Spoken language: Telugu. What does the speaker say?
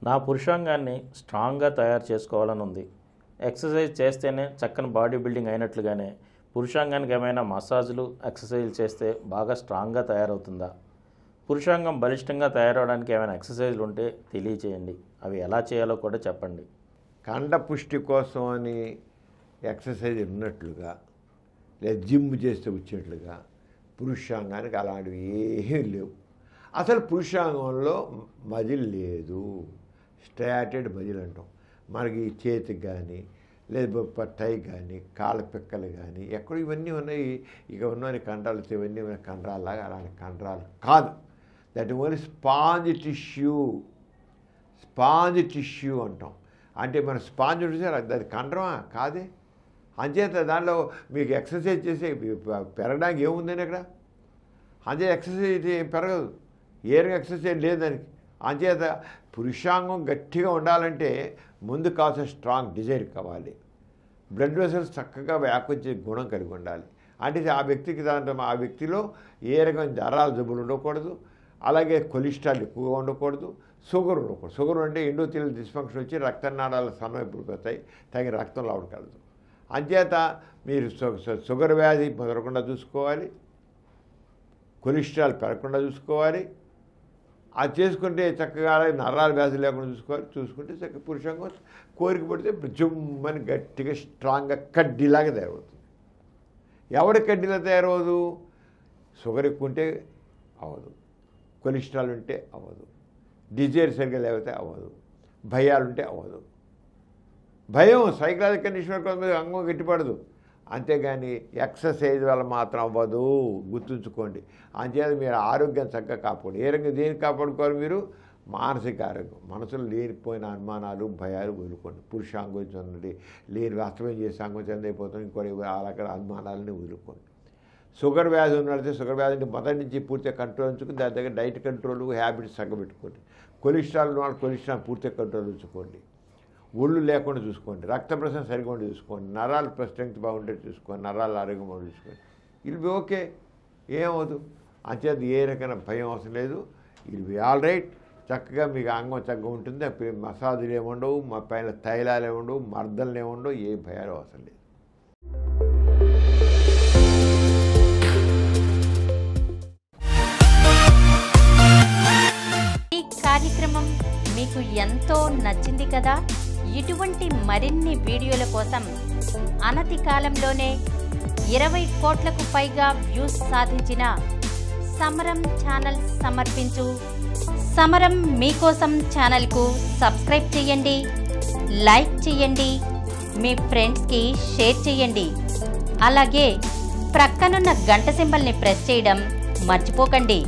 నా పురుషాంగాన్ని స్ట్రాంగ్గా తయారు చేసుకోవాలని ఉంది. ఎక్సర్సైజ్ చేస్తేనే చక్కని బాడీ బిల్డింగ్ అయినట్లుగానే పురుషాంగానికి ఏమైనా మసాజులు ఎక్సర్సైజ్లు చేస్తే బాగా స్ట్రాంగ్గా తయారవుతుందా? పురుషాంగం బలిష్టంగా తయారవడానికి ఏమైనా ఎక్సర్సైజ్లు ఉంటే తెలియచేయండి. అవి ఎలా చేయాలో కూడా చెప్పండి. కండపుష్టి కోసం అని ఎక్సర్సైజ్ ఉన్నట్లుగా లేదా జిమ్ చేస్తే వచ్చేట్లుగా పురుషాంగానికి అలాంటివి ఏమీ లేవు. అసలు పురుషాంగంలో మజిల్ లేదు, స్ట్రాటెడ్ మజిల్ అంటాం. మనకి చేతికి కానీ లేదా టై కానీ కాళ్ళ పిక్కలు కానీ ఎక్కడ ఇవన్నీ ఉన్నాయి. ఇక ఉన్నవి కండరాలు ఇవన్నీ ఉన్న కండరాలాగా అలాంటి కండరాలు కాదు. దట్ ఓన్లీ స్పాంజ్ టిష్యూ అంటాం. అంటే మన స్పాంజ్ చూసారు, అది కండరమా కాదే. అంచేత దానిలో మీకు ఎక్సర్సైజ్ చేసే పెరగడానికి ఏముందని అక్కడ? అంతే ఎక్సర్సైజ్ ఏం పెరగదు, ఏ రకం ఎక్సర్సైజ్ లేదు దానికి. అంచేత పురుషాంగం గట్టిగా ఉండాలంటే ముందు కావాల్సిన స్ట్రాంగ్ డిజైర్ కావాలి. బ్లడ్ వెసల్స్ చక్కగా వ్యాపించే గుణం కలిగి ఉండాలి. అంటే ఆ వ్యక్తికి దాంట్లో ఆ వ్యక్తిలో ఏ రకమైన నరాల జబ్బులు ఉండకూడదు, అలాగే కొలెస్ట్రాల్ ఎక్కువగా ఉండకూడదు, షుగర్ ఉండకూడదు. షుగర్ అంటే ఎండోథెలియల్ డిస్ఫంక్షన్ వచ్చి రక్తనాళాల సమయపడిపోతాయి, తగిన రక్తం లోపలికి. అంచేత మీరు షుగర్ వ్యాధి పెరగకుండా చూసుకోవాలి, కొలెస్ట్రాల్ పెరగకుండా చూసుకోవాలి. అది చేసుకుంటే చక్కగా నరాల వ్యాధి లేకుండా చూసుకుంటే చక్కగా పురుషాంగం కోరిక పడితే జుమ్మని గట్టిగా స్ట్రాంగ్గా కడ్డీలాగా తయారవుతుంది. ఎవడి కడ్డీలా తయారవదు? షుగర్ ఎక్కువ ఉంటే అవ్వదు, కొలెస్ట్రాల్ ఉంటే అవ్వదు, డిజైర్ సరిగ్గా లేకపోతే అవ్వదు, భయాలు ఉంటే అవ్వదు. భయం సైకలాజికల్ కండిషన్ మీద అంగం గట్టిపడదు. అంతేగాని ఎక్సర్సైజ్ వల్ల మాత్రం అవ్వదు, గుర్తుంచుకోండి. అంచేత మీరు ఆరోగ్యం చక్కగా కాపాడు. ఏ రకంగా దేనికి కాపాడుకోవాలి? మీరు మానసిక ఆరోగ్యం, మనసులో లేనిపోయిన అనుమానాలు భయాలు వదులుకోండి. పురుషాంగం చెందండి, లేని వాస్తవం చేసి అంగం చెందైపోతుంది, ఇంకోటి అక్కడ అనుమానాలని వదులుకోండి. షుగర్ వ్యాధి ఉన్నట్లయితే షుగర్ వ్యాధిని మొదటి నుంచి పూర్తిగా కంట్రోల్ ఉంచుకుని దాని దగ్గర డైట్ కంట్రోల్ హ్యాబిట్స్ తగ్గబెట్టుకోండి. కొలెస్ట్రాల్ ఉన్న వాళ్ళు కొలెస్ట్రాల్ పూర్తిగా కంట్రోల్ ఉంచుకోండి. ఒళ్ళు లేకుండా చూసుకోండి, రక్త ప్రసరణ సరిగా ఉండి చూసుకోండి, నరాల స్ట్రెంగ్త్ బాగుంటే చూసుకోండి, నరాల ఆరోగ్యం బాగుంటే చూసుకోండి. ఇల్ బి ఓకే, ఏమవుదు. అంచేత ఏ రకమైన భయం అవసరం లేదు. ఇల్ బి ఆల్ రైట్. చక్కగా మీకు అంగం చక్కగా ఉంటుంది. మసాజులు ఏముండవు, మా పైన తైలాలు ఏముండవు, మర్దలు ఏముండవు, ఏ భయాలు అవసరం లేదు. ఈ కార్యక్రమం మీకు ఎంతో నచ్చింది కదా. ఇటువంటి మరిన్ని వీడియోల కోసం అనతి కాలంలోనే 20 కోట్లకు పైగా వ్యూస్ సాధించిన సమరం ఛానల్ సమర్పించు సమరం మీకోసం ఛానల్కు సబ్స్క్రైబ్ చేయండి, లైక్ చేయండి, మీ ఫ్రెండ్స్కి షేర్ చేయండి. అలాగే ప్రక్కనున్న గంట సింబల్ని ప్రెస్ చేయడం మర్చిపోకండి.